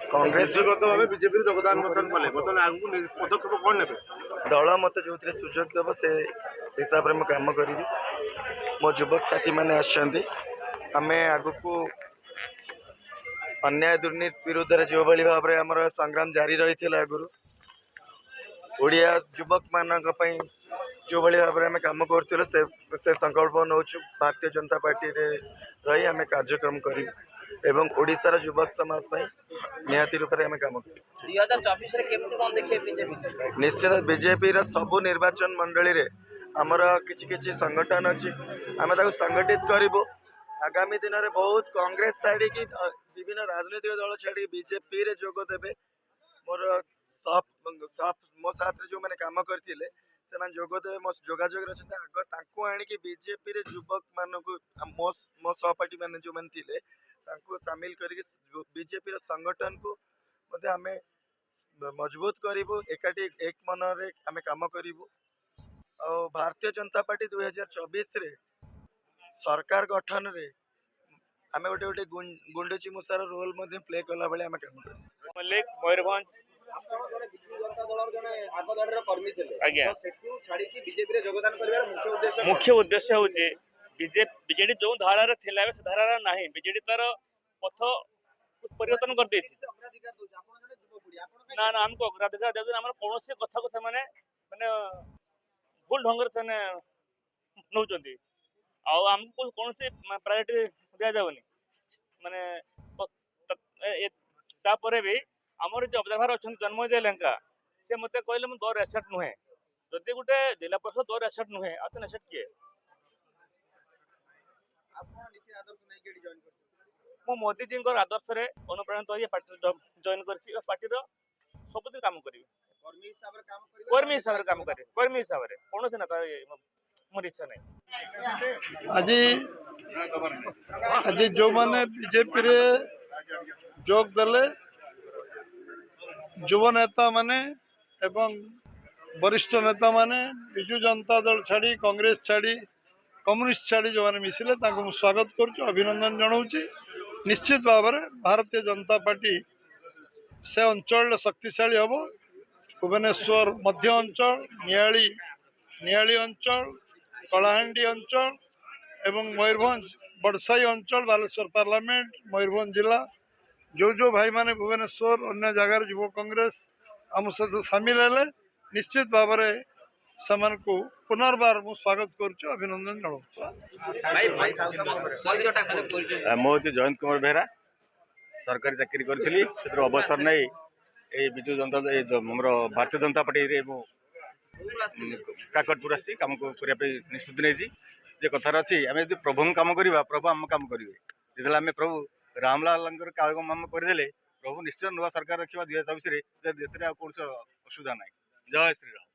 कांग्रेस व्यक्तिगत भाव बीजेपी योगदान कले बर्तमान आगू पदक्षेप कौन ने दल मत जो सुजोग देव से हिसाब से कम करी मो युवक साथी मैंने आम आग को अन्याय दुर्नीति विरुद्ध में जो भाव में आम संग्राम जारी रही आगुरी ओडिया युवक मान जो भाव में आम कम कर संकल्प नौ भारतीय जनता पार्टी रे रही आम कार्यक्रम कर एवं ओडिशार युवक समाज निहाती रूप में आम कम निश्चित बीजेपी सबु निर्वाचन मंडली रे आमर किछि संगठन अच्छी आम संगठित करूँ आगामी दिन में बहुत कांग्रेस छाड़ी विभिन्न राजनीतिक दल छाड़ी बीजेपी रे जोग देवे मोर मो साथ जो मैंने कम करते जोगदेवे मो जोगाजोग आग आणिकी बीजेपी रे युवक मानक मो सहपाठी मैंने जो मैंने थे सामिल कर बीजेपी संगठन को आम मजबूत करूँ एकाठी एक मन आम कम करूँ भारतीय जनता पार्टी 2024 रे सरकार गठन रे आम गोटे गोटे गुंडची मूसार रोल प्ले कला भाई आम कम मयूरभंज मुख्य उद्देश्य हूँ बीजेडी जो धारा से धारा ना बीजेडी तार पथ परिवर्तन कर ना ना आमको अग्राधिकार दे आम कौन कथा को माने भूल ढंग से नौ आमको कौन प्रायोरिटी दि जाऊनी माने तापर भी आमर जो ऑब्जर्वर अच्छा जन्मजय लेंका से मत कहले मुझे दौर एसेट नुहे जदि गोटे जिला परिषद दौर एसेट नुहे आते एसेट किए मो मोदी जी आदर्श रे अनुप्राणित हो पार्टी जॉइन कर पार्टी सब काम करी कर्मी हिसाब से काम करे कर्मी हिसाब से कौन से नेता मोर इच्छा नहीं आज जो माने बीजेपी रे जोग दले युव नेता माने एवं वरिष्ठ नेता माने विजु जनता दल छाड़ी कांग्रेस छाड़ी कम्युनिस्ट छाड़ी जो मैंने मिसिले स्वागत करुँ अभिनंदन जनाऊँगी निश्चित भाव में भारतीय जनता पार्टी से अंचल शक्तिशाली हम भुवनेश्वर मध्य अंचल नियाली अंचल कलाहांडी अंचल एवं मयूरभंज बड़साई अंचल बालेश्वर पार्लियामेंट मयूरभंज जिला जो भाई माने भुवनेश्वर अन्य जगार युव कांग्रेस आम सहित सामिल है निश्चित भाव में समान को पुनर्बार मु स्वागत करुँ अभिनंदन जनाऊँ मो जयंत कुमार बेहरा सरकारी चाकरी करी अवसर नहीं ये विजु जनता भारतीय जनता पार्टी काकटपुर आसी कम करने निष्पत्ति नहीं कथार अच्छी आम जो प्रभु कम करवा प्रभु आम कम करेंगे जो आम प्रभु रामलाल काम करदे प्रभु निश्चय नुआ सरकार रखा 2024 कौन असुविधा ना जय श्रीराम।